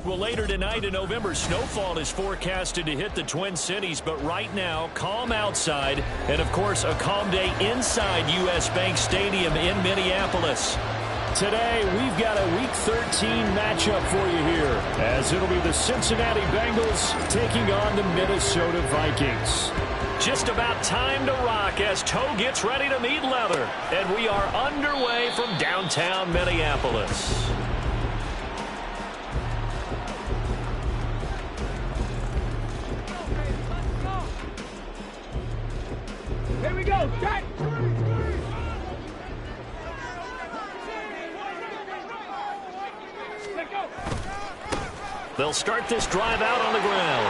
Well, later tonight, a November snowfall is forecasted to hit the Twin Cities, but right now, calm outside, and of course, a calm day inside U.S. Bank Stadium in Minneapolis. Today, we've got a Week 13 matchup for you here, as it'll be the Cincinnati Bengals taking on the Minnesota Vikings. Just about time to rock as toe gets ready to meet leather, and we are underway from downtown Minneapolis. Here we go, shot! They'll start this drive out on the ground.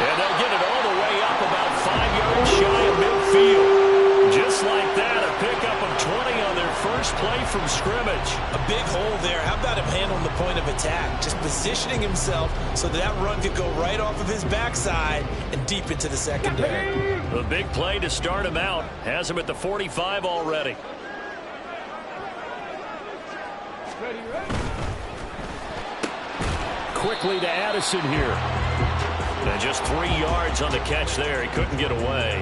And they'll get it all the way up about 5 yards shy of midfield. Just like that, a pickup of 20 on their first play from scrimmage. A big hole there. How about him handling the point of attack? Just positioning himself so that run could go right off of his backside and deep into the secondary. The big play to start him out has him at the 45 already. Quickly to Addison here. And just 3 yards on the catch there. He couldn't get away.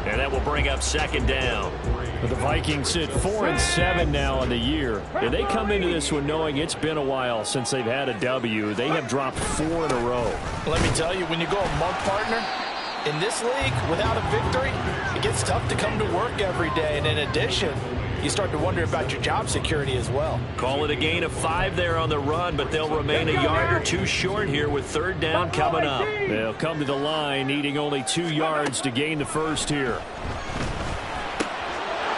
And that will bring up second down. But the Vikings sit 4-7 now on the year. And they come into this one knowing it's been a while since they've had a W. They have dropped 4 in a row. Let me tell you, when you go a month partner, in this league, without a victory, it gets tough to come to work every day. And in addition, you start to wonder about your job security as well. Call it a gain of 5 there on the run, but they'll remain a yard or 2 short here with third down coming up. They'll come to the line needing only 2 yards to gain the first here.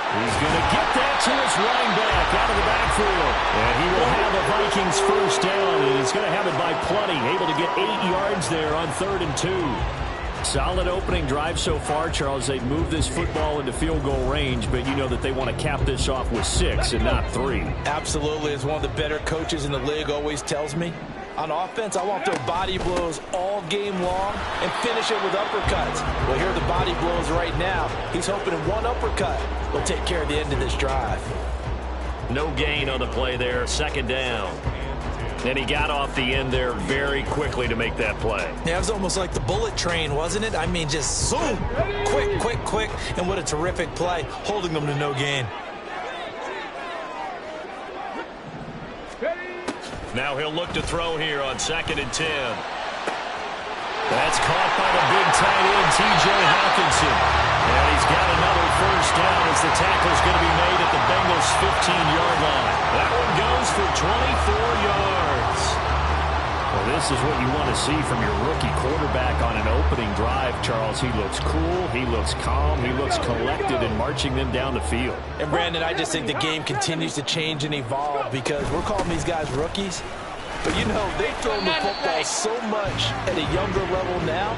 He's going to get that to his running back out of the backfield. And he will have the Vikings first down, and he's going to have it by plenty. Able to get 8 yards there on 3rd and 2. Solid opening drive so far, Charles. They've moved this football into field goal range, but you know that they want to cap this off with 6 and not 3. Absolutely. As one of the better coaches in the league always tells me, on offense, I want to throw body blows all game long and finish it with uppercuts. Well, here are the body blows right now. He's hoping in one uppercut will take care of the end of this drive. No gain on the play there, second down. And he got off the end there very quickly to make that play. Yeah, it was almost like the bullet train, wasn't it? I mean, just zoom, quick, quick, quick, and what a terrific play, holding them to no gain. Now he'll look to throw here on 2nd and 10. That's caught by the big tight end, T.J. Hawkinson. And he's got another first down as the tackle's going to be made at the Bengals' 15-yard line. That one goes for 24 yards. Well, this is what you want to see from your rookie quarterback on an opening drive, Charles. He looks cool, he looks calm, he looks collected in marching them down the field. And, Brandon, I just think the game continues to change and evolve because we're calling these guys rookies. But, you know, they've thrown the football so much at a younger level now,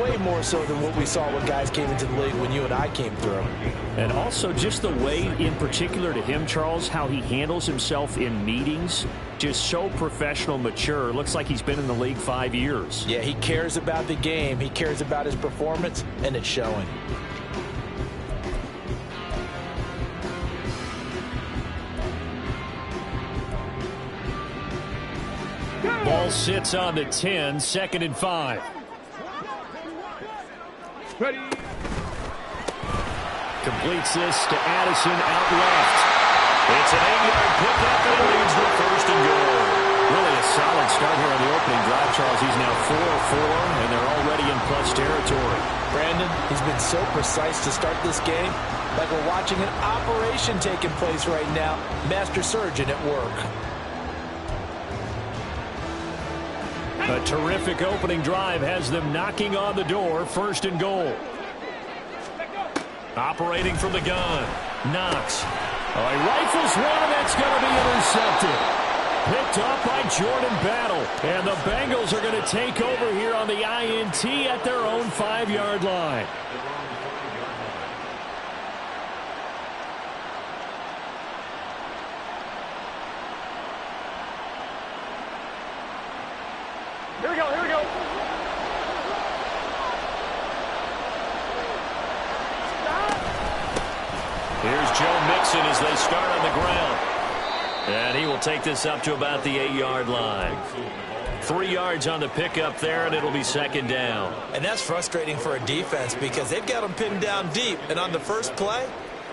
way more so than what we saw when guys came into the league when you and I came through. And also just the way, in particular to him, Charles, how he handles himself in meetings, just so professional, mature. Looks like he's been in the league 5 years. Yeah, he cares about the game. He cares about his performance, and it's showing. Ball sits on the 10, 2nd and 5. Ready. Completes this to Addison out left. It's an 8-yard pickup and leads the 1st and goal. Really a solid start here on the opening drive, Charles. He's now 4-4, and they're already in plus territory. Brandon, he's been so precise to start this game, like we're watching an operation taking place right now. Master surgeon at work. A terrific opening drive has them knocking on the door, 1st and goal. Operating from the gun. Knox. Oh, he rifles one, and that's going to be intercepted. Picked up by Jordan Battle. And the Bengals are going to take over here on the INT at their own 5-yard line. Here we go, here we go. Here's Joe Mixon as they start on the ground. And he will take this up to about the 8-yard line. 3 yards on the pickup there, and it'll be second down. And that's frustrating for a defense because they've got them pinned down deep. And on the first play,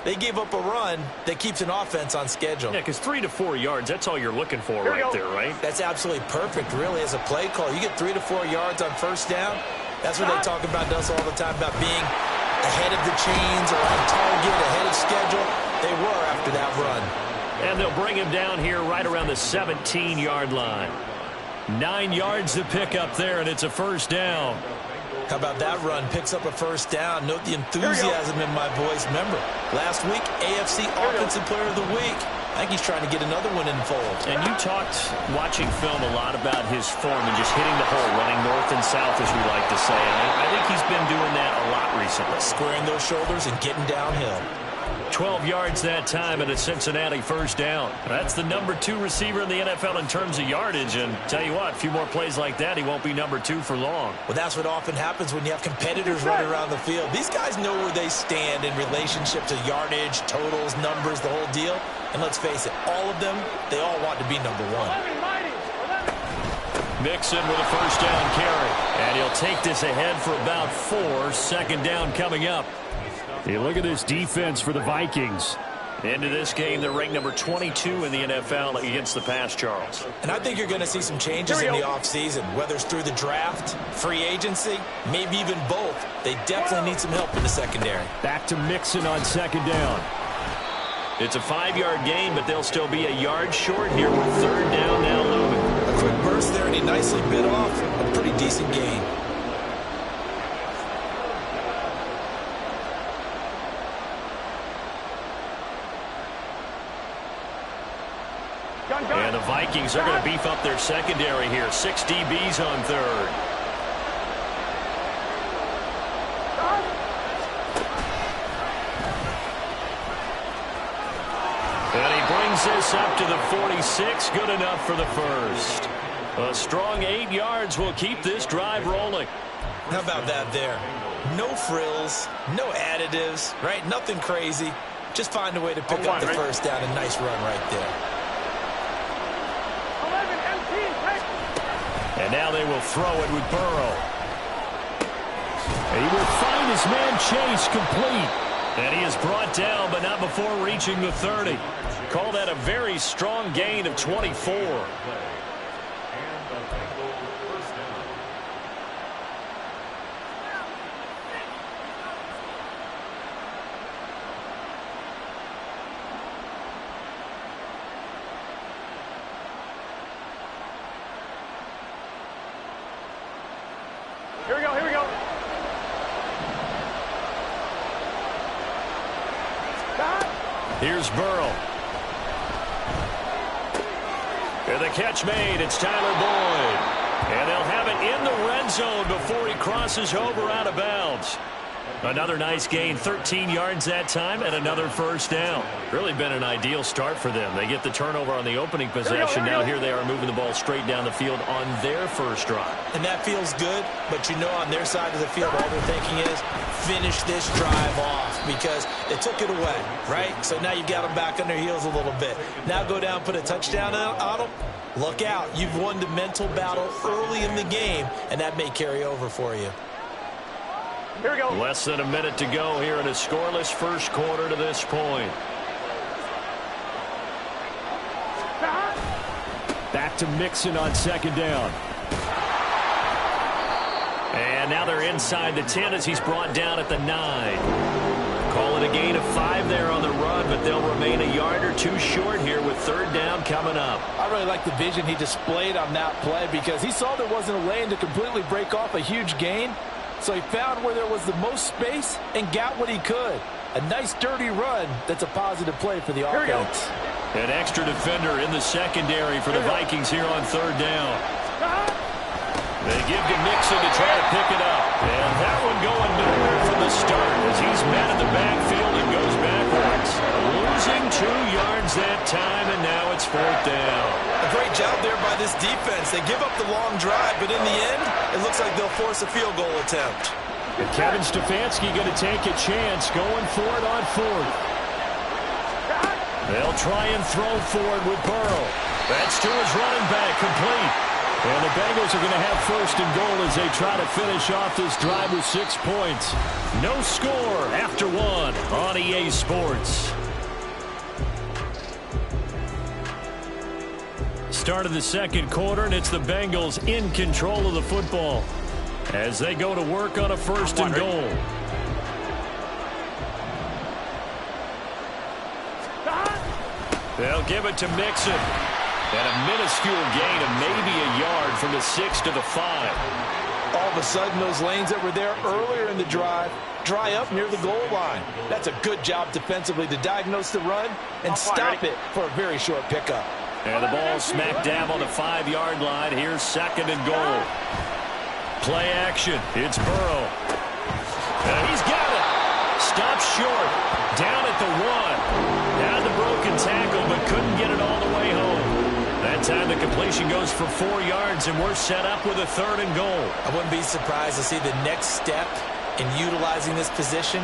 they gave up a run that keeps an offense on schedule. Yeah, because 3 to 4 yards, that's all you're looking for right there, right? That's absolutely perfect, really, as a play call. You get 3 to 4 yards on first down. That's what they talk about us all the time, about being ahead of the chains or on target, ahead of schedule. They were after that run. And they'll bring him down here right around the 17-yard line. 9 yards to pick up there, and it's a first down. How about that run? Picks up a first down. Note the enthusiasm in my voice. Remember, last week, AFC Offensive Player of the Week. I think he's trying to get another one in the fold. And you talked, watching film, a lot about his form and just hitting the hole, running north and south, as we like to say. And I think he's been doing that a lot recently. Squaring those shoulders and getting downhill. 12 yards that time and a Cincinnati first down. That's the number 2 receiver in the NFL in terms of yardage. And tell you what, a few more plays like that, he won't be number 2 for long. Well, that's what often happens when you have competitors running around the field. These guys know where they stand in relationship to yardage, totals, numbers, the whole deal. And let's face it, all of them, they all want to be number 1. Mixon with a first down carry. And he'll take this ahead for about 4. Second down coming up. You look at this defense for the Vikings. Into this game, they're ranked number 22 in the NFL against the pass, Charles. And I think you're going to see some changes in the offseason, whether it's through the draft, free agency, maybe even both. They definitely need some help in the secondary. Back to Mixon on second down. It's a 5-yard gain, but they'll still be a yard short here with third down now looming. A quick burst there, and he nicely bit off a pretty decent gain. And the Vikings are going to beef up their secondary here. 6 DBs on third. And he brings this up to the 46. Good enough for the first. A strong 8 yards will keep this drive rolling. How about that there? No frills, no additives, right? Nothing crazy. Just find a way to pick up the first down. A nice run right there. And now they will throw it with Burrow. And he will find his man Chase complete. And he is brought down, but not before reaching the 30. Call that a very strong gain of 24. Here we go, here we go. Here's Burrow. And the catch made. It's Tyler Boyd. And they'll have it in the red zone before he crosses over out of bounds. Another nice gain, 13 yards that time, and another first down. Really been an ideal start for them. They get the turnover on the opening possession. Now here they are moving the ball straight down the field on their first drive. And that feels good, but you know on their side of the field all they're thinking is finish this drive off because they took it away, right? So now you've got them back on their heels a little bit. Now go down, put a touchdown on them. Look out. You've won the mental battle early in the game, and that may carry over for you. Here we go. Less than a minute to go here in a scoreless first quarter to this point. Back to Mixon on second down. And now they're inside the 10 as he's brought down at the 9. Call it a gain of 5 there on the run, but they'll remain a yard or 2 short here with third down coming up. I really like the vision he displayed on that play because he saw there wasn't a lane to completely break off a huge gain. So he found where there was the most space and got what he could. A nice dirty run that's a positive play for the offense. An extra defender in the secondary for the Vikings here on third down. They give to Mixon to try to pick it up. And that one going nowhere from the start as he's met in the backfield and goes backwards. Losing 2 yards that time, and now it's fourth down. A great job there by this defense. They give up the long drive, but in the end, it looks like they'll force a field goal attempt. And Kevin Stefanski going to take a chance going for it on fourth. They'll try and throw for it with Burrow. That's to his running back, complete. And the Bengals are going to have first and goal as they try to finish off this drive with 6 points. No score after 1 on EA Sports. Start of the second quarter, and it's the Bengals in control of the football as they go to work on a first and goal. They'll give it to Mixon. And a minuscule gain of maybe a yard from the 6 to the 5. All of a sudden, those lanes that were there earlier in the drive dry up near the goal line. That's a good job defensively to diagnose the run and stop it for a very short pickup. And the ball smack dab on the 5-yard line. Here's second and goal. Play action. It's Burrow. And he's got it. Stops short. Down at the 1. Had the broken tackle, but couldn't get it all the way home. That time the completion goes for 4 yards, and we're set up with a third and goal. I wouldn't be surprised to see the next step in utilizing this position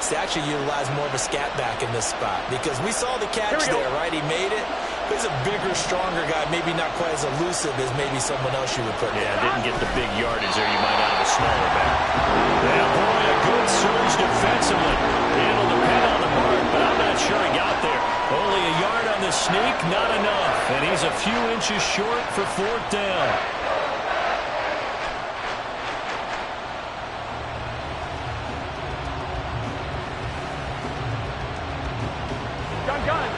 is to actually utilize more of a scat back in this spot, because we saw the catch there, right? He made it. He's a bigger, stronger guy, maybe not quite as elusive as maybe someone else you would put. Yeah, didn't get the big yardage there you might out of a smaller back. Yeah, boy, a good surge defensively. Handled the pin on the mark, but I'm not sure he got there. Only a yard on the sneak, not enough. And he's a few inches short for 4th down. Gun.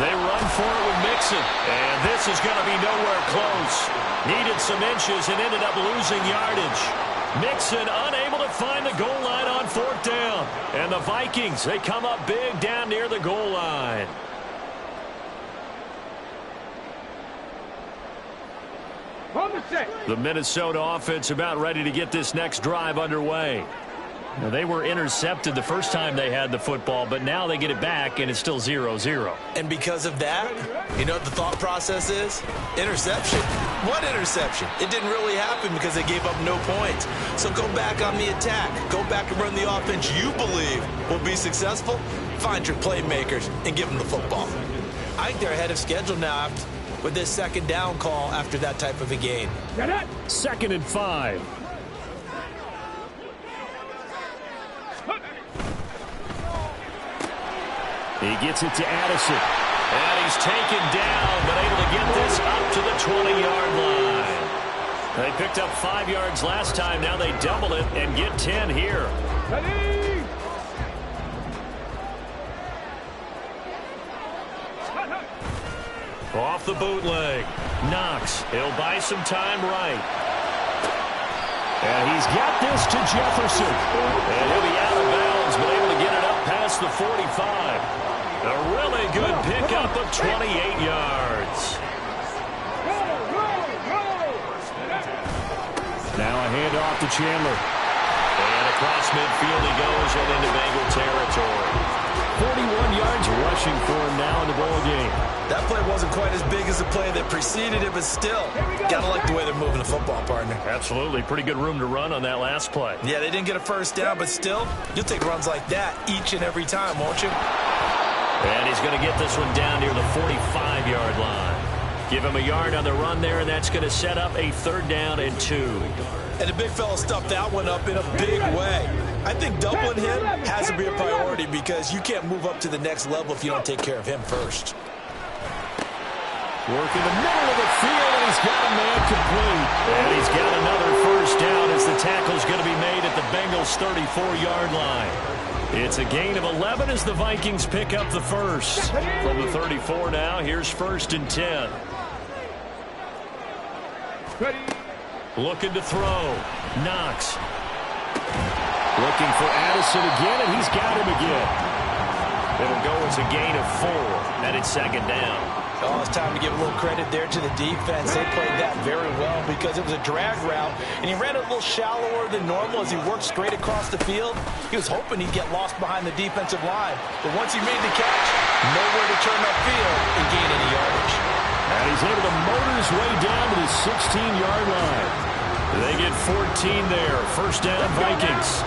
They run for it with Mixon. And this is going to be nowhere close. Needed some inches and ended up losing yardage. Mixon unable to find the goal line on 4th down. And the Vikings, they come up big down near the goal line. The Minnesota offense about ready to get this next drive underway. Now, they were intercepted the first time they had the football, but now they get it back, and it's still 0-0. And because of that, you know what the thought process is? Interception. What interception? It didn't really happen because they gave up no points. So go back on the attack. Go back and run the offense you believe will be successful. Find your playmakers and give them the football. I think they're ahead of schedule now with this second down call after that type of a game. 2nd and 5. He gets it to Addison. And he's taken down, but able to get this up to the 20-yard line. They picked up 5 yards last time. Now they double it and get 10 here. Ready? Off the bootleg. Knox. He'll buy some time right. And he's got this to Jefferson. And he'll be out of bounds, but able to get it up past the 45. A really good pickup of 28 yards. Now a handoff to Chandler. And across midfield he goes and into Bengal territory. 41 yards rushing for him now in the ball game. That play wasn't quite as big as the play that preceded it, but still, gotta like the way they're moving the football, partner. Absolutely. Pretty good room to run on that last play. Yeah, they didn't get a first down, but still, you'll take runs like that each and every time, won't you? And he's going to get this one down near the 45-yard line. Give him a yard on the run there, and that's going to set up a 3rd down and 2. And the big fella stuffed that one up in a big way. I think doubling him has to be a priority because you can't move up to the next level if you don't take care of him first. Work in the middle of the field, and he's got a man complete. And he's got another first down as the tackle's going to be made at the Bengals' 34-yard line. It's a gain of 11 as the Vikings pick up the first. From the 34 now, here's 1st and 10. Ready? Looking to throw. Knox. Looking for Addison again, and he's got him again. It'll go as a gain of 4, and it's 2nd down. Oh, it's time to give a little credit there to the defense. They played that very well because it was a drag route, and he ran it a little shallower than normal as he worked straight across the field. He was hoping he'd get lost behind the defensive line, but once he made the catch, nowhere to turn upfield and gain any yardage. And he's able to motor his way down to the 16-yard line. They get 14 there. First down, Vikings.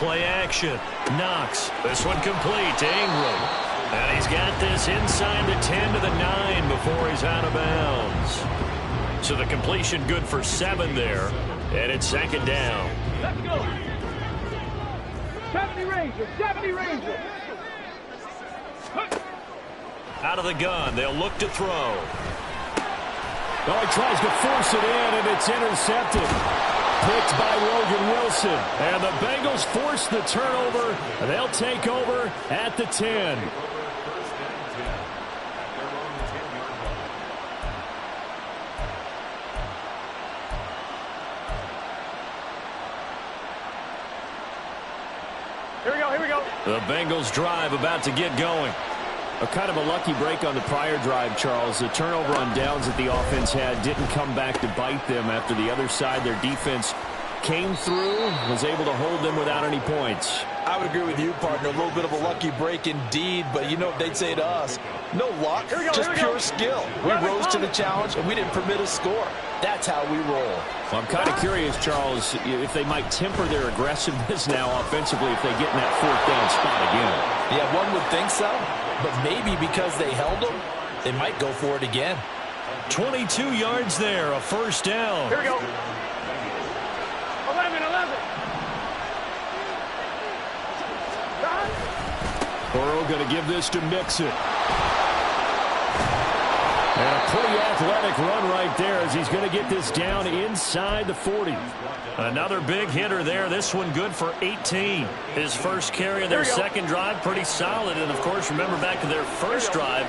play action. Knox. This one complete to Ingram. And he's got this inside the 10 to the 9 before he's out of bounds. So the completion good for 7 there. And it's second down. Let's go. 70 Ranger, 70 Ranger. Out of the gun, they'll look to throw. Oh, he tries to force it in, and it's intercepted. Picked by Logan Wilson. And the Bengals force the turnover. They'll take over at the 10. Here we go, here we go. The Bengals drive about to get going. A kind of a lucky break on the prior drive, Charles. The turnover on downs that the offense had didn't come back to bite them after the other side. Their defense came through, was able to hold them without any points. I would agree with you, partner. A little bit of a lucky break indeed, but you know what they'd say to us? No luck, just pure skill. We rose to the challenge, and we didn't permit a score. That's how we roll. Well, I'm kind of curious, Charles, if they might temper their aggressiveness now offensively if they get in that 4th down spot again. Yeah, one would think so, but maybe because they held them, they might go for it again. 22 yards there, a first down. Here we go. 11. Burrow going to give this to Mixon. And a pretty athletic run right there as he's going to get this down inside the 40. Another big hitter there. This one good for 18. His first carry of their second drive, pretty solid. And, of course, remember back to their first drive,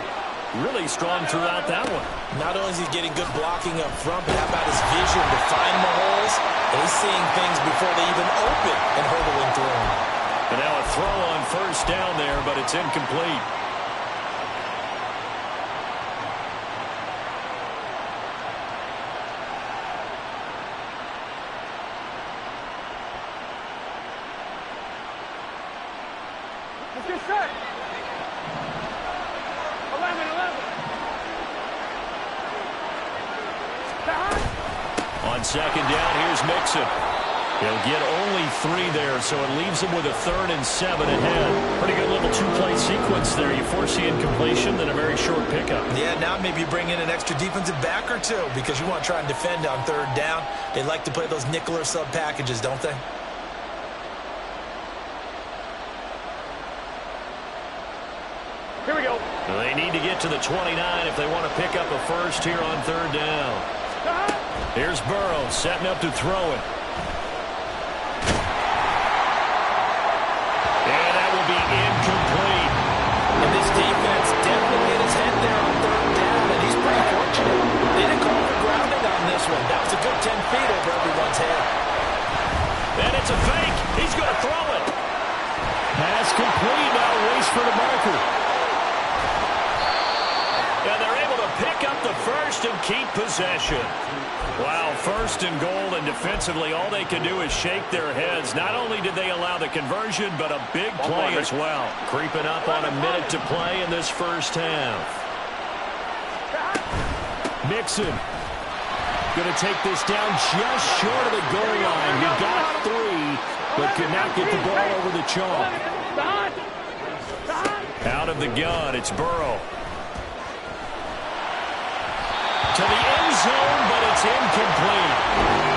really strong throughout that one. Not only is he getting good blocking up front, but how about his vision to find the holes? He's seeing things before they even open and hurdling through them. And now a throw on first down there, but it's incomplete. Let's get set. 11. On second down, here's Mixon. He'll get only 3 there, so it leaves him with a 3rd and 7 ahead. Pretty good little 2-play sequence there. You foresee incompletion, then a very short pickup. Yeah, now maybe you bring in an extra defensive back or two because you want to try and defend on 3rd down. They like to play those nickel or sub packages, don't they? Here we go. They need to get to the 29 if they want to pick up a first here on 3rd down. Here's Burrow setting up to throw it. And that will be incomplete. And this defense definitely hit his head there on 3rd down, and he's pretty fortunate. They didn't call for grounding on this one. That was a good 10 feet over everyone's head. And it's a fake. He's going to throw it. Pass complete. Now race for the marker. And they're able to pick up the first and keep possession. Wow, 1st and goal, and defensively all they can do is shake their heads. Not only did they allow the conversion, but a big play as well. Creeping up on a minute to play in this first half. Mixon going to take this down just short of the goal line. He got 3, but could not get the ball over the chalk. Out of the gun, it's Burrow. To the end zone, but it's incomplete.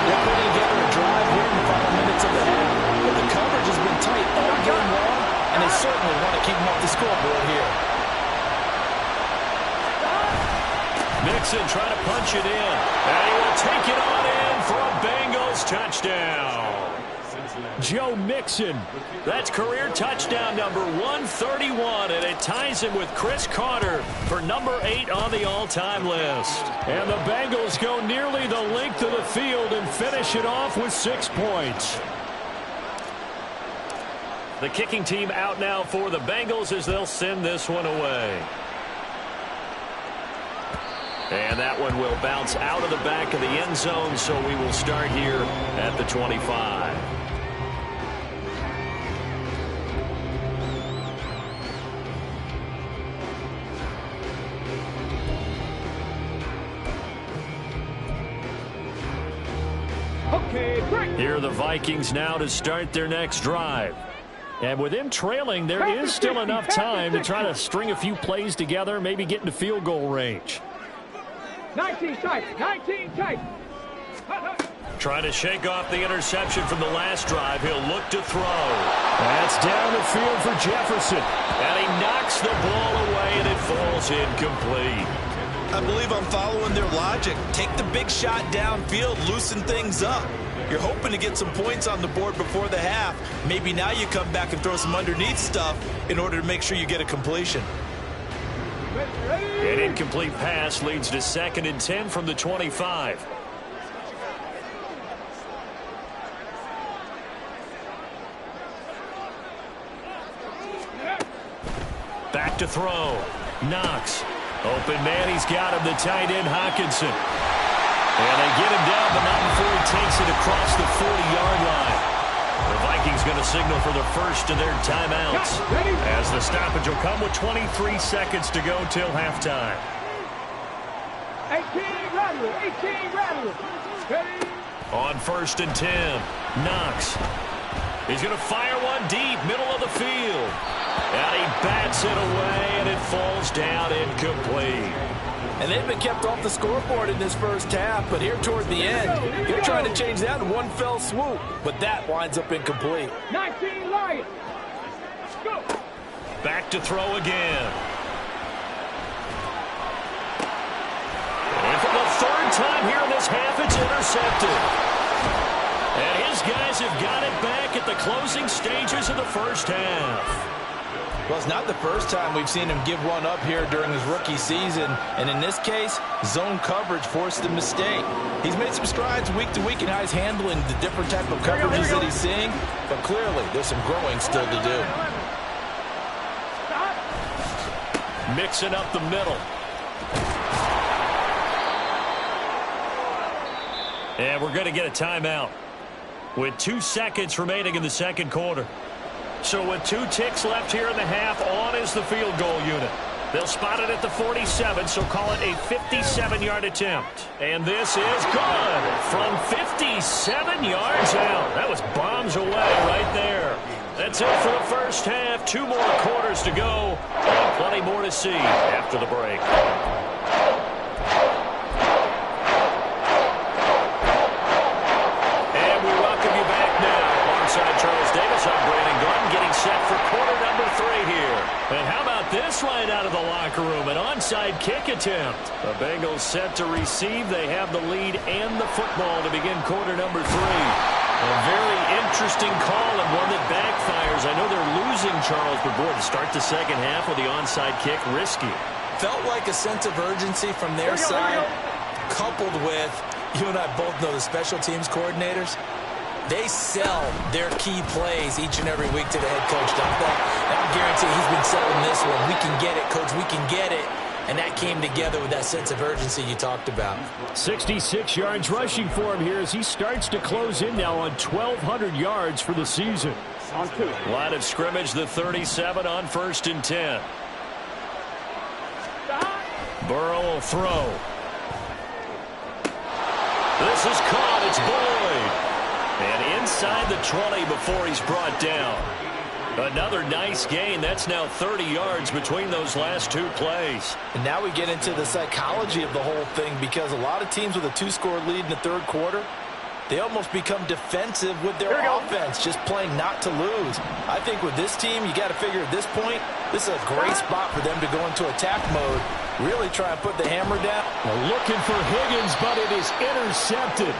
They're putting together a drive here in the final minutes of the half. But the coverage has been tight all game long, and they certainly want to keep them off the scoreboard here. Mixon trying to punch it in. And he will take it on in for a Bengals touchdown. Joe Mixon. That's career touchdown number 131, and it ties him with Chris Carter for number 8 on the all-time list. And the Bengals go nearly the length of the field and finish it off with 6 points. The kicking team out now for the Bengals as they'll send this one away. And that one will bounce out of the back of the end zone, so we will start here at the 25. Okay, great. Here are the Vikings now to start their next drive. And with him trailing, there is still enough time to try to string a few plays together, maybe get into field goal range. 19 tight. 19 tight. Trying to shake off the interception from the last drive. He'll look to throw. That's down the field for Jefferson. And he knocks the ball away, and it falls incomplete. I believe I'm following their logic. Take the big shot downfield, loosen things up. You're hoping to get some points on the board before the half. Maybe now you come back and throw some underneath stuff in order to make sure you get a completion. An incomplete pass leads to 2nd and 10 from the 25. Back to throw. Knox. Open man, he's got him, the tight end, Hawkinson. And they get him down, but not before he takes it across the 40-yard line. The Vikings going to signal for the first of their timeouts, as the stoppage will come with 23 seconds to go till halftime. 18 rattle. 18 rattle. Ready? On 1st and 10, Knox. He's going to fire one deep, middle of the field. And he bats it away, and it falls down incomplete. And they've been kept off the scoreboard in this first half, but here toward the end, they're trying to change that in one fell swoop, but that winds up incomplete. 19 Lions. Go. Back to throw again. And for the 3rd time here in this half, it's intercepted. And his guys have got it back at the closing stages of the first half. Well, it's not the first time we've seen him give one up here during his rookie season. And in this case, zone coverage forced the mistake. He's made some strides week to week in how he's handling the different type of coverages that he's seeing. But clearly, there's some growing still to do. Mixing up the middle. And we're going to get a timeout with 2 seconds remaining in the second quarter. So with 2 ticks left here in the half, on is the field goal unit. They'll spot it at the 47, so call it a 57-yard attempt. And this is good from 57 yards out. That was bombs away right there. That's it for the first half. 2 more quarters to go, and plenty more to see after the break. And we welcome you back now. Alongside Charles Davis, I'm Brandon Gordon, getting set for quarter number 3 here. And how about this right out of the locker room? An onside kick attempt. The Bengals set to receive. They have the lead and the football to begin quarter number 3. A very interesting call and one that backfires. I know they're losing, Charles, but boy, to start the second half with the onside kick, risky. Felt like a sense of urgency from their side, coupled with, you and I both know the special teams coordinators. They sell their key plays each and every week to the head coach, don't they? And I guarantee he's been selling this one. We can get it, coach. We can get it. And that came together with that sense of urgency you talked about. 66 yards rushing for him here as he starts to close in now on 1,200 yards for the season. On 2. Line of scrimmage, the 37 on 1st and 10. Burrow will throw. This is caught. It's Boyd. And inside the 20 before he's brought down. Another nice gain. That's now 30 yards between those last 2 plays. And now we get into the psychology of the whole thing, because a lot of teams with a 2-score lead in the 3rd quarter, they almost become defensive with their offense, just playing not to lose. I think with this team, you got to figure at this point, this is a great spot for them to go into attack mode, really try and put the hammer down. Well, looking for Higgins, but it is intercepted.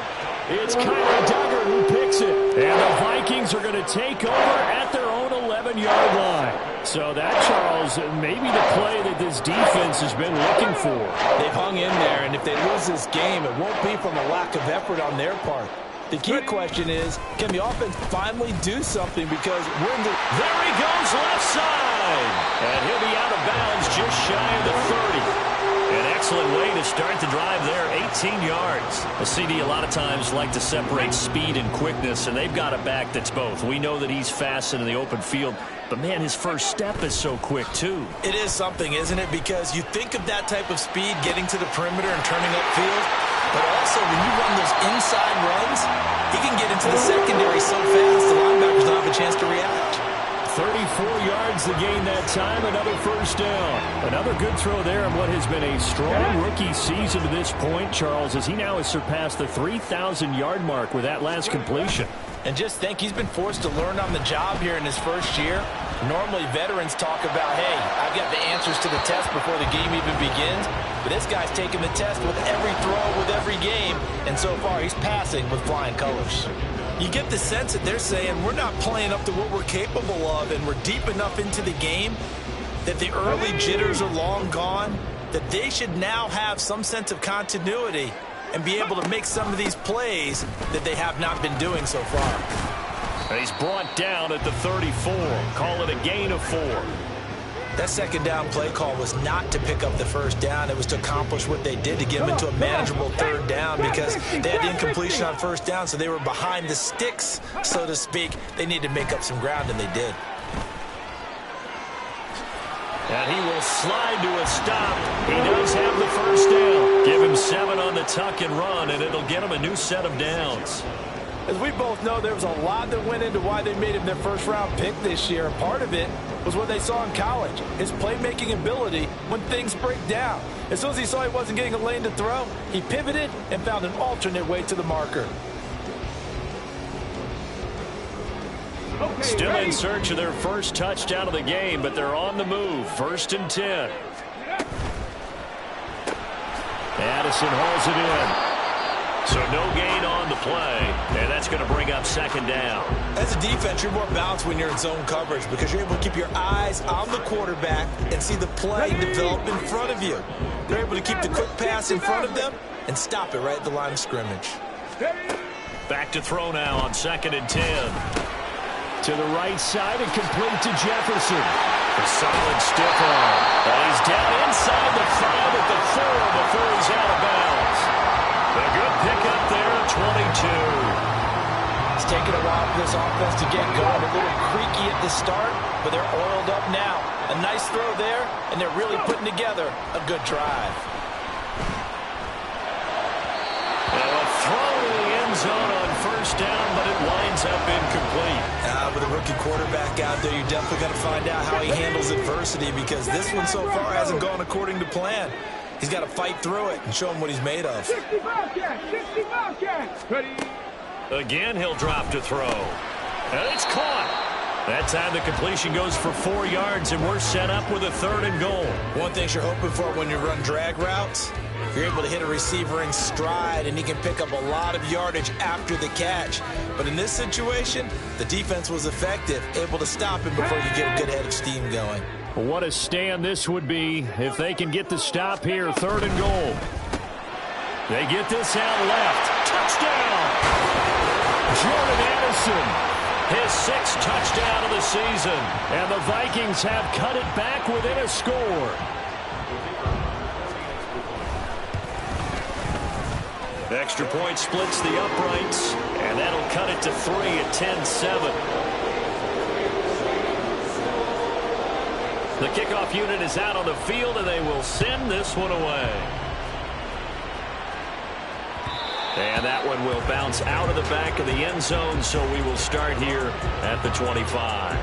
It's Kyler Duggar who picks it. And the Vikings are going to take over at their own 11-yard line. So that, Charles, maybe the play that this defense has been looking for. They've hung in there, and if they lose this game, it won't be from a lack of effort on their part. The key question is, can the offense finally do something? Because we're in the... There he goes, left side. And he'll be out of bounds just shy of the 30. An excellent way to start the drive there, 18 yards. The CD a lot of times like to separate speed and quickness, and they've got a back that's both. We know that he's fast in the open field, but, man, his first step is so quick, too. It is something, isn't it? Because you think of that type of speed getting to the perimeter and turning upfield, but also when you run those inside runs, he can get into the secondary so fast the linebackers don't have a chance to react. 34 yards the gain that time. Another first down. Another good throw there on what has been a strong rookie season to this point, Charles, as he now has surpassed the 3,000-yard mark with that last completion. And just think, he's been forced to learn on the job here in his first year. Normally, veterans talk about, hey, I've got the answers to the test before the game even begins. But this guy's taking the test with every throw, with every game. And so far, he's passing with flying colors. You get the sense that they're saying we're not playing up to what we're capable of, and we're deep enough into the game that the early jitters are long gone, that they should now have some sense of continuity and be able to make some of these plays that they have not been doing so far. He's brought down at the 34. Call it a gain of 4. That second down play call was not to pick up the first down. It was to accomplish what they did, to get them into a manageable third down, because they had incompletion on first down, so they were behind the sticks, so to speak. They needed to make up some ground, and they did. And he will slide to a stop. He does have the first down. Give him 7 on the tuck and run, and it'll get him a new set of downs. As we both know, there was a lot that went into why they made him their first-round pick this year. Part of it was what they saw in college, his playmaking ability when things break down. As soon as he saw he wasn't getting a lane to throw, he pivoted and found an alternate way to the marker. Still in search of their first touchdown of the game, but they're on the move. 1st and 10. Addison hauls it in. So no gain on the play, and that's going to bring up 2nd down. As a defense, you're more balanced when you're in zone coverage because you're able to keep your eyes on the quarterback and see the play develop in front of you. They're able to keep the quick pass in front of them and stop it right at the line of scrimmage. Back to throw now on 2nd and 10. To the right side and complete to Jefferson. A solid stiff arm. And he's down inside the 5 at the 4 before he's out of bounds. A good pickup there, 22. It's taken a while for this offense to get going. A little creaky at the start, but they're oiled up now. A nice throw there, and they're really putting together a good drive. A throw to the end zone on 1st down, but it winds up incomplete. With a rookie quarterback out there, you're definitely going to find out how he handles adversity, because this one so far hasn't gone according to plan. He's got to fight through it and show him what he's made of. 60 Bobcats. Ready. Again, he'll drop to throw. And it's caught. That time the completion goes for 4 yards, and we're set up with a 3rd and goal. One thing you're hoping for when you run drag routes, you're able to hit a receiver in stride, and he can pick up a lot of yardage after the catch. But in this situation, the defense was effective, able to stop him before you get a good head of steam going. What a stand this would be if they can get the stop here. 3rd and goal. They get this out left. Touchdown! Jordan Addison, his 6th touchdown of the season. And the Vikings have cut it back within a score. Extra point splits the uprights, and that'll cut it to 3 at 10-7. The kickoff unit is out on the field, and they will send this one away. And that one will bounce out of the back of the end zone, so we will start here at the 25.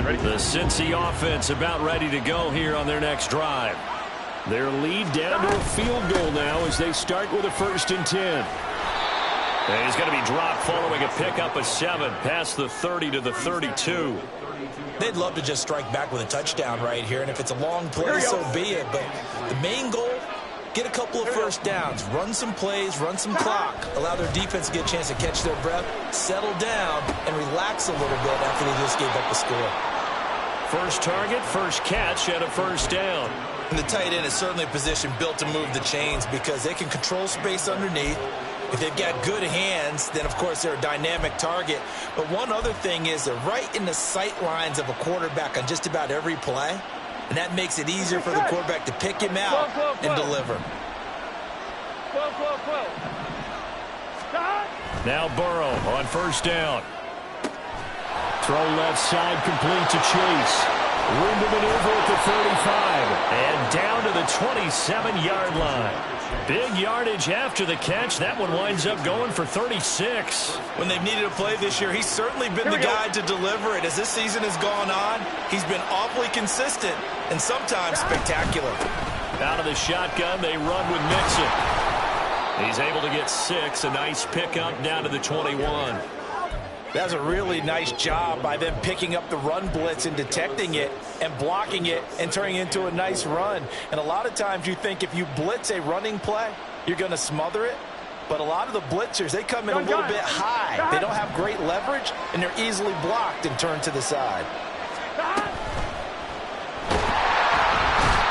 The Cincy offense about ready to go here on their next drive. Their lead down to a field goal now as they start with a 1st and 10. And he's going to be dropped following a pickup of 7 past the 30 to the 32. They'd love to just strike back with a touchdown right here, and if it's a long play, so be it. But the main goal, get a couple of first downs, run some plays, run some clock, allow their defense to get a chance to catch their breath, settle down, and relax a little bit after they just gave up the score. First target, first catch, and a 1st down. And the tight end is certainly a position built to move the chains because they can control space underneath. If they've got good hands, then, of course, they're a dynamic target. But one other thing is they're right in the sight lines of a quarterback on just about every play. And that makes it easier for the quarterback to pick him out and deliver. Now Burrow on 1st down. Throw left side complete to Chase. Room to maneuver at the 35. And down to the 27-yard line. Big yardage after the catch. That one winds up going for 36. When they've needed a play this year, he's certainly been the guy to deliver it. As this season has gone on, he's been awfully consistent and sometimes spectacular. Out of the shotgun, they run with Mixon. He's able to get 6. A nice pickup down to the 21. That's a really nice job by them picking up the run blitz and detecting it and blocking it and turning it into a nice run. And a lot of times you think if you blitz a running play, you're going to smother it. But a lot of the blitzers, they come in a little bit high. They don't have great leverage, and they're easily blocked and turned to the side.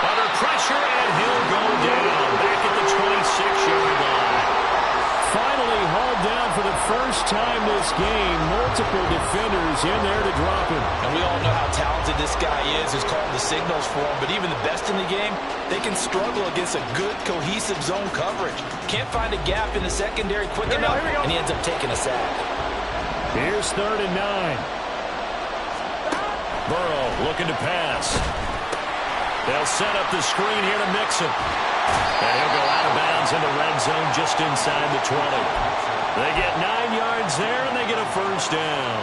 Under pressure, and he'll go down back at the 26-yard line. Finally hauled down for the first time this game. Multiple defenders in there to drop him. And we all know how talented this guy is, who's calling the signals for him. But even the best in the game, they can struggle against a good, cohesive zone coverage. Can't find a gap in the secondary quick enough, and he ends up taking a sack. Here's 3rd and 9. Burrow looking to pass. They'll set up the screen here to Mixon. And he'll go out of bounds in the red zone just inside the 20. They get 9 yards there, and they get a first down.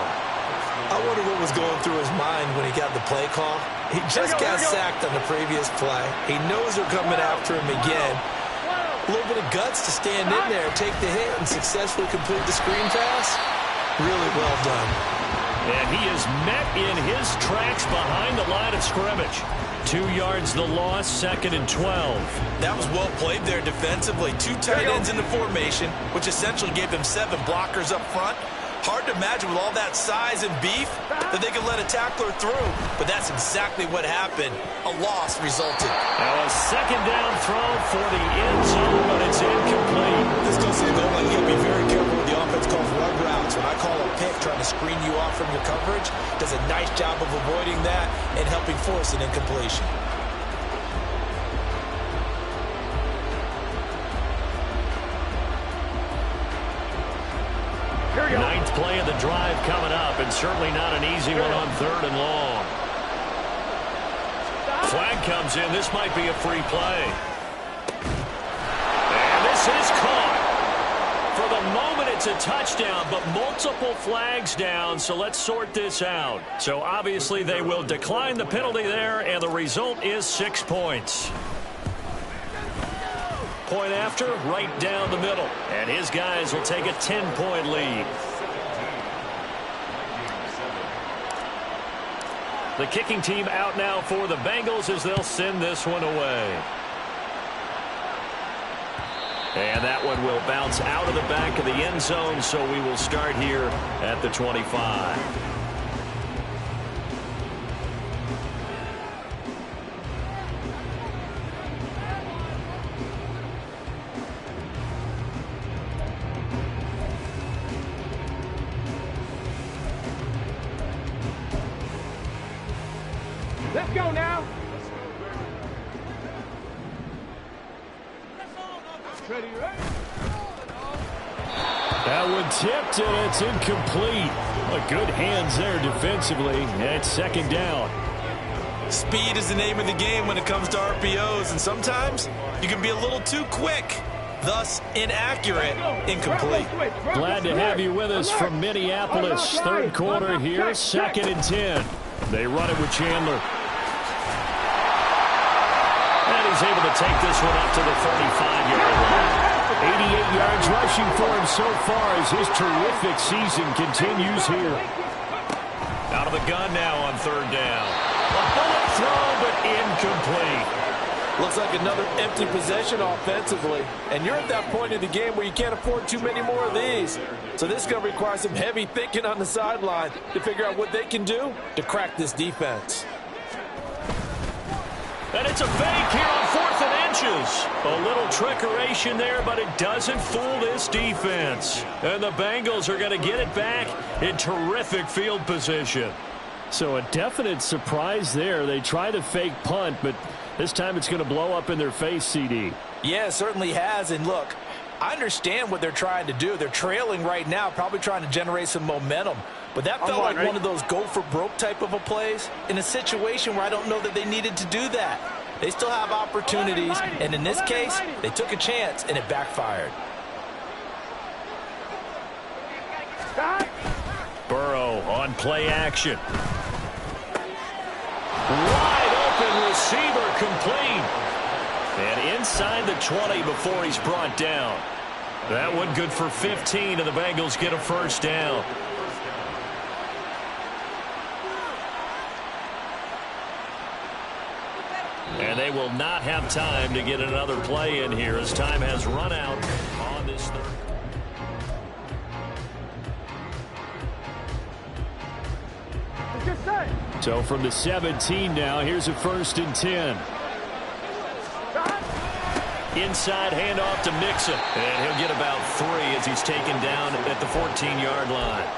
I wonder what was going through his mind when he got the play call. He just got sacked on the previous play. He knows they're coming after him again. A little bit of guts to stand in there, take the hit, and successfully complete the screen pass. Really well done. And he is met in his tracks behind the line of scrimmage. 2 yards the loss, 2nd and 12. That was well played there defensively. 2 tight ends in the formation, which essentially gave them 7 blockers up front. Hard to imagine with all that size and beef that they could let a tackler through, but that's exactly what happened. A loss resulted. Now a 2nd down throw for the end zone, but it's incomplete. This goes to the goal line. You got to be very careful with the offense calls run routes. When I call a pick trying to screen you off from your coverage, does a nice job of avoiding that and helping force an incompletion. Ninth play of the drive coming up, and certainly not an easy one on 3rd and long. Flag comes in. This might be a free play. And this is caught. For the moment, it's a touchdown, but multiple flags down, so let's sort this out. So obviously they will decline the penalty there, and the result is 6 points. Point after, right down the middle. And his guys will take a 10-point lead. The kicking team out now for the Bengals as they'll send this one away. And that one will bounce out of the back of the end zone, so we will start here at the 25. Let's go now. Ready, right? That one tipped, and it's incomplete. Good hands there defensively. And 2nd down. Speed is the name of the game when it comes to RPOs, and sometimes you can be a little too quick, thus inaccurate, incomplete. Glad to have you with us from Minneapolis. 3rd quarter here, 2nd and 10. They run it with Chandler. And he's able to take this one up to the 35-yard line. 88 yards rushing for him so far as his terrific season continues here. Out of the gun now on 3rd down. A bullet throw, but incomplete. Looks like another empty possession offensively. And you're at that point in the game where you can't afford too many more of these. So this is going to require some heavy thinking on the sideline to figure out what they can do to crack this defense. And it's a fake here on 4th and inches. A little trickeration there, but it doesn't fool this defense. And the Bengals are going to get it back in terrific field position. So a definite surprise there. They try the fake punt, but this time it's going to blow up in their face, CD. Yeah, it certainly has. And look, I understand what they're trying to do. They're trailing right now, probably trying to generate some momentum. But that felt like one of those go-for-broke type of a plays in a situation where I don't know that they needed to do that. They still have opportunities, and in this case, they took a chance, and it backfired. Burrow on play action. Wide open receiver complete. And inside the 20 before he's brought down. That one good for 15, and the Bengals get a first down. And they will not have time to get another play in here as time has run out on this third. So from the 17 now, here's a 1st and 10. Inside handoff to Mixon. And he'll get about 3 as he's taken down at the 14-yard line.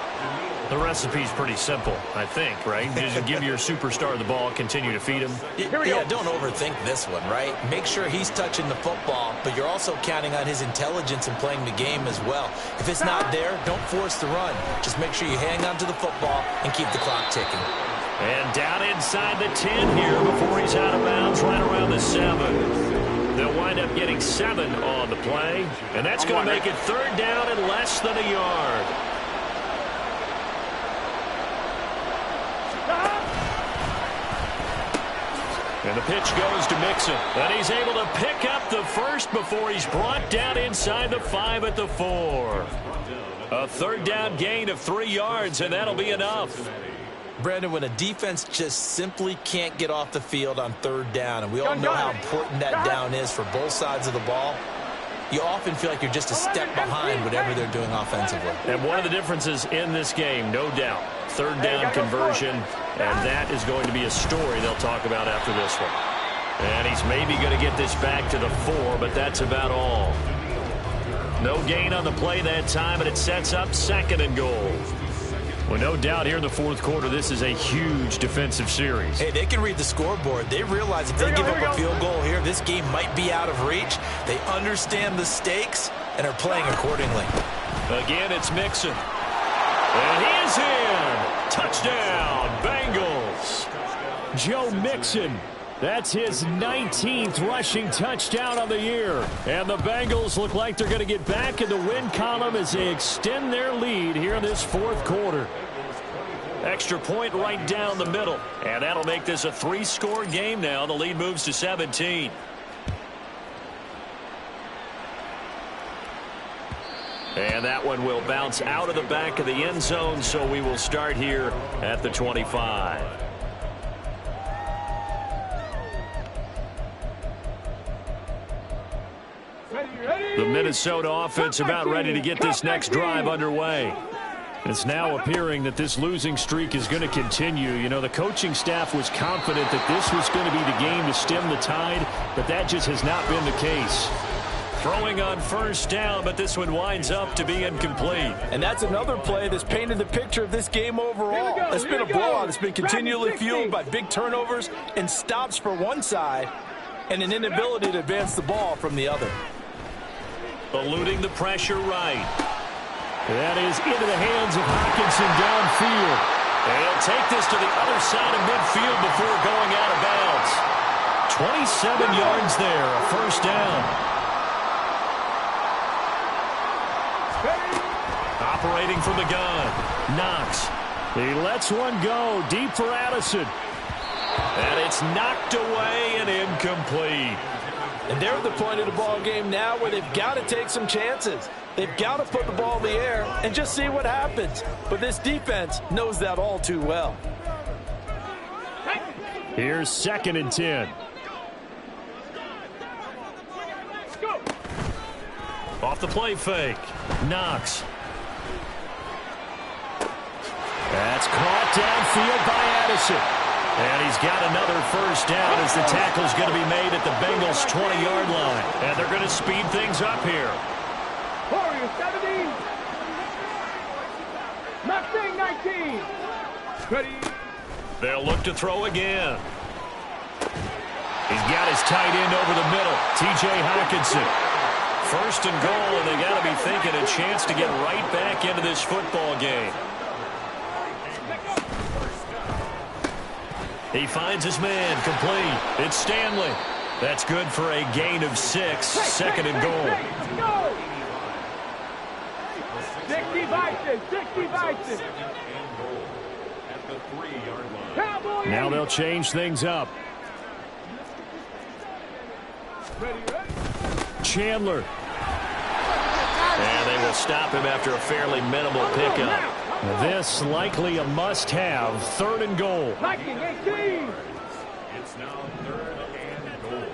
The recipe's pretty simple, I think, right? Just give your superstar the ball, continue to feed him. Yeah, don't overthink this one, right? Make sure he's touching the football, but you're also counting on his intelligence in playing the game as well. If it's not there, don't force the run. Just make sure you hang on to the football and keep the clock ticking. And down inside the 10 here before he's out of bounds, right around the 7. They'll wind up getting 7 on the play, and that's going to make it 3rd down and less than a yard. And the pitch goes to Mixon. And he's able to pick up the first before he's brought down inside the 5 at the 4. A 3rd down gain of 3 yards, and that'll be enough. Brandon, when a defense just simply can't get off the field on 3rd down, and we all know how important that down is for both sides of the ball, you often feel like you're just a step behind whatever they're doing offensively. And one of the differences in this game, no doubt, 3rd down conversion, and that is going to be a story they'll talk about after this one. And he's maybe going to get this back to the 4, but that's about all. No gain on the play that time, and it sets up 2nd and goal. Well, no doubt here in the 4th quarter, this is a huge defensive series. Hey, they can read the scoreboard. They realize if they give up a field goal here, this game might be out of reach. They understand the stakes and are playing accordingly. Again, it's Mixon. And he is in. Touchdown, Bengals. Joe Mixon. That's his 19th rushing touchdown of the year. And the Bengals look like they're going to get back in the win column as they extend their lead here in this 4th quarter. Extra point right down the middle. And that'll make this a 3-score game now. The lead moves to 17. And that one will bounce out of the back of the end zone, so we will start here at the 25. The Minnesota offense about ready to get this next drive underway. It's now appearing that this losing streak is going to continue. You know, the coaching staff was confident that this was going to be the game to stem the tide, but that just has not been the case. Throwing on 1st down, but this one winds up to be incomplete. And that's another play that's painted the picture of this game overall. It's been a blowout. It's been continually fueled by big turnovers and stops for one side and an inability to advance the ball from the other. Eluding the pressure right. That is into the hands of Hockenson downfield. And he'll take this to the other side of midfield before going out of bounds. 27 yards there, a 1st down. Operating from the gun. Knox. He lets one go deep for Addison. And it's knocked away and incomplete. And they're at the point of the ball game now where they've got to take some chances. They've got to put the ball in the air and just see what happens. But this defense knows that all too well. Here's 2nd and 10. Off the play fake. Knox. That's caught downfield by Addison. And he's got another 1st down as the tackle's going to be made at the Bengals' 20-yard line. And they're going to speed things up here. Warriors 17. Mustang 19. Ready. They'll look to throw again. He's got his tight end over the middle, T.J. Hockenson. 1st and goal, and they got to be thinking a chance to get right back into this football game. He finds his man, complete. It's Stanley. That's good for a gain of 6, second and goal. Go! 60 Vikings, 60 Vikings. Cowboy Now they'll change things up. Chandler. And they will stop him after a fairly minimal pickup. This likely a must-have, third and goal. Viking 18. It's now third and goal.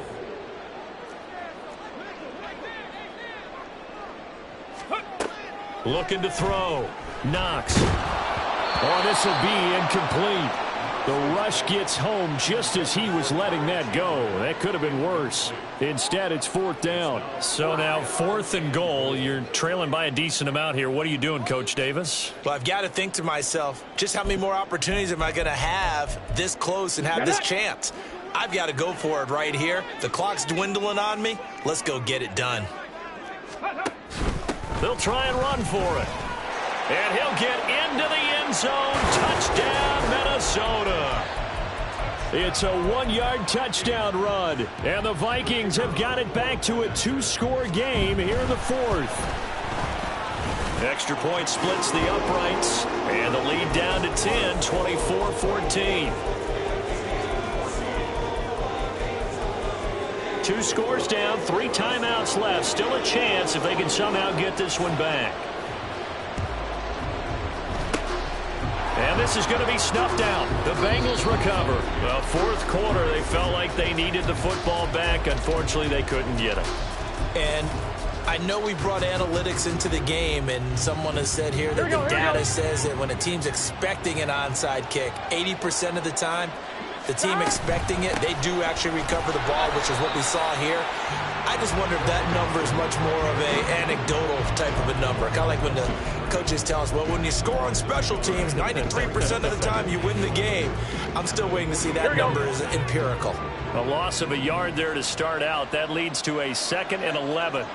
Looking to throw. Knox. Oh, this will be incomplete. The rush gets home just as he was letting that go. That could have been worse. Instead, it's fourth down. So now fourth and goal. You're trailing by a decent amount here. What are you doing, Coach Davis? Well, I've got to think to myself, just how many more opportunities am I going to have this close and have this chance? I've got to go for it right here. The clock's dwindling on me. Let's go get it done. They'll try and run for it. And he'll get into the end zone. Touchdown, Minnesota. It's a one-yard touchdown run. And the Vikings have got it back to a 2-score game here in the fourth. Extra point splits the uprights. And the lead down to 10, 24-14. 2 scores down, 3 timeouts left. Still a chance if they can somehow get this one back. And this is going to be snuffed out. The Bengals recover. Well, fourth quarter, they felt like they needed the football back. Unfortunately, they couldn't get it. And I know we brought analytics into the game, and someone has said here that the data says that when a team's expecting an onside kick, 80% of the time, the team expecting it, they do actually recover the ball, which is what we saw here. I just wonder if that number is much more of a anecdotal type of a number. Kind of like when the coaches tell us, well, when you score on special teams, 93% of the time you win the game. I'm still waiting to see that number is empirical. A loss of a yard there to start out. That leads to a 2nd and 11.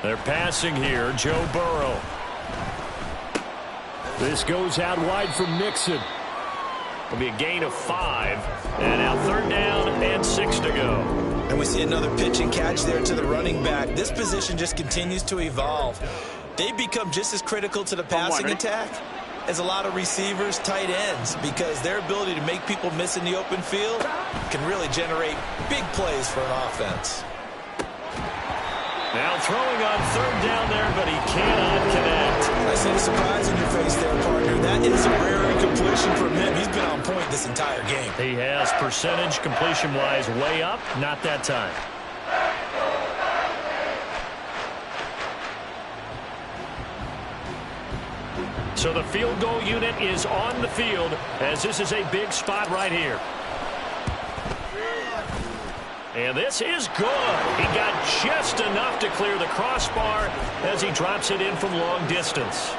They're passing here. Joe Burrow. This goes out wide from Nixon. It'll be a gain of 5. And now third down and 6 to go. And we see another pitch and catch there to the running back. This position just continues to evolve. They become just as critical to the passing attack as a lot of receivers, tight ends, because their ability to make people miss in the open field can really generate big plays for an offense. Now throwing on third down there, but he cannot connect. I see the surprise in your face there, partner. That is a rare incompletion from him. He's been on point this entire game. He has percentage completion-wise way up. Not that time. So the field goal unit is on the field as this is a big spot right here. And this is good. He got just enough to clear the crossbar as he drops it in from long distance.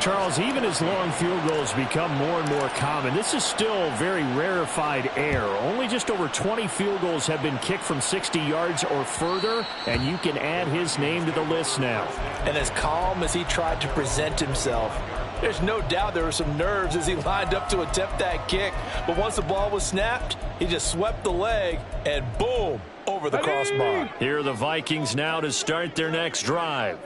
Charles, even as long field goals become more and more common, this is still very rarefied air. Only just over 20 field goals have been kicked from 60 yards or further, and you can add his name to the list now. And as calm as he tried to present himself, there's no doubt there were some nerves as he lined up to attempt that kick. But once the ball was snapped, he just swept the leg and boom, over the crossbar. Here are the Vikings now to start their next drive.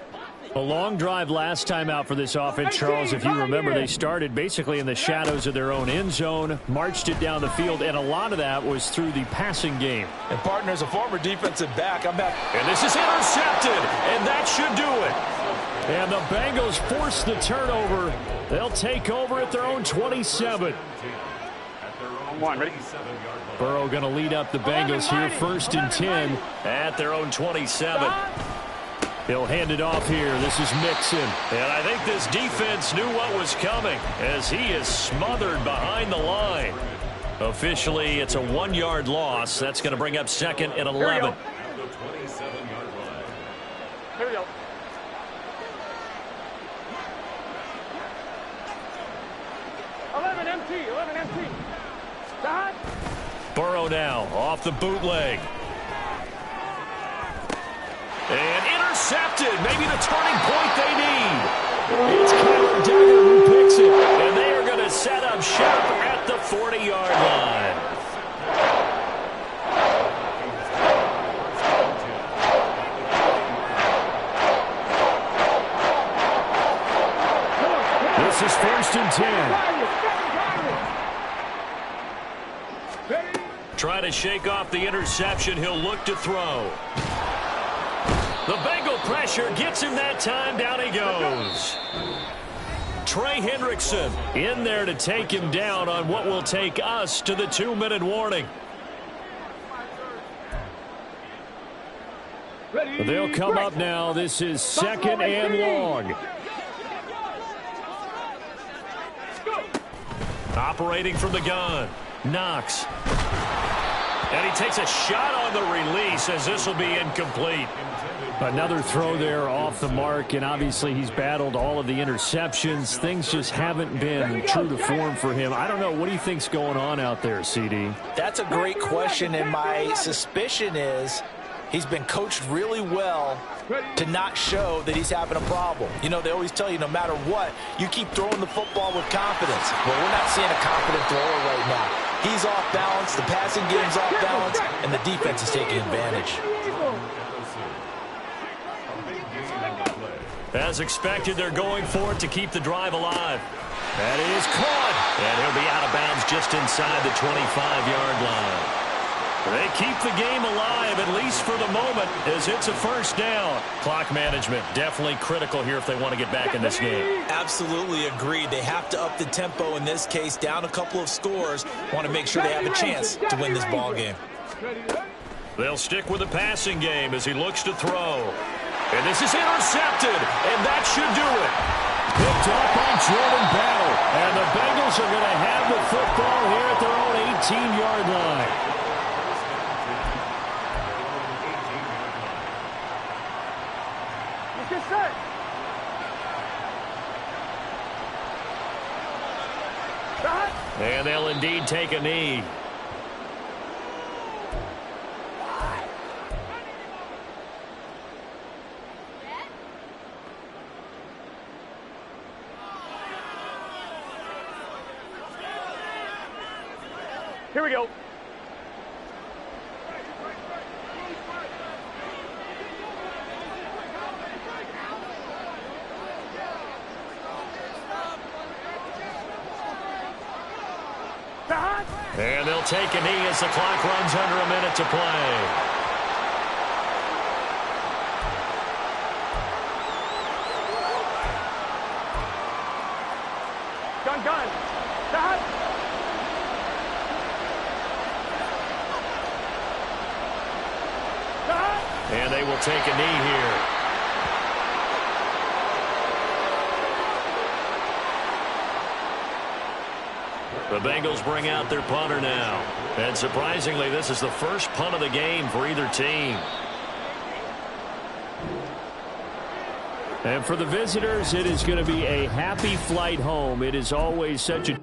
A long drive last time out for this offense, Charles. If you remember, they started basically in the shadows of their own end zone, marched it down the field, and a lot of that was through the passing game. And, partner, as a former defensive back, I'm back. And this is intercepted, and that should do it. And the Bengals force the turnover. They'll take over at their own 27. Burrow going to lead up the Bengals here, 1st and 10 at their own 27. He'll hand it off here. This is Mixon. And I think this defense knew what was coming as he is smothered behind the line. Officially, it's a 1-yard loss. That's going to bring up 2nd and 11. Here we go. empty. Stop. Burrow now off the bootleg. And intercepted. Maybe the turning point they need. It's Kyle Duggar who picks it, and they are going to set up shop at the 40-yard line. This is 1st and 10. Trying to shake off the interception. He'll look to throw. The Bengal pressure gets him that time. Down he goes. Trey Hendrickson in there to take him down on what will take us to the 2-minute warning. They'll come up now. This is 2nd and long. Operating from the gun. Knox. And he takes a shot on the release as this will be incomplete. Another throw there off the mark, and obviously he's battled all of the interceptions. Things just haven't been true to form for him. I don't know. What do you think's going on out there, CD? That's a great question, and my suspicion is he's been coached really well to not show that he's having a problem. You know, they always tell you no matter what, you keep throwing the football with confidence. Well, we're not seeing a confident thrower right now. He's off balance, the passing game's off balance, and the defense is taking advantage. As expected, they're going for it to keep the drive alive. That is caught, and he'll be out of bounds just inside the 25-yard line. They keep the game alive, at least for the moment, as it's a 1st down. Clock management definitely critical here if they want to get back in this game. Absolutely agreed. They have to up the tempo in this case, down a couple of scores. Want to make sure they have a chance to win this ball game. They'll stick with the passing game as he looks to throw. And this is intercepted, and that should do it. Picked up by Jordan Battle, and the Bengals are going to have the football here at their own 18-yard line. And they'll indeed take a knee. Here we go. And they'll take a knee as the clock runs under a minute to play. Gun. Stop. And they will take a knee here. The Bengals bring out their punter now. And surprisingly, this is the first punt of the game for either team. And for the visitors, it is going to be a happy flight home. It is always such a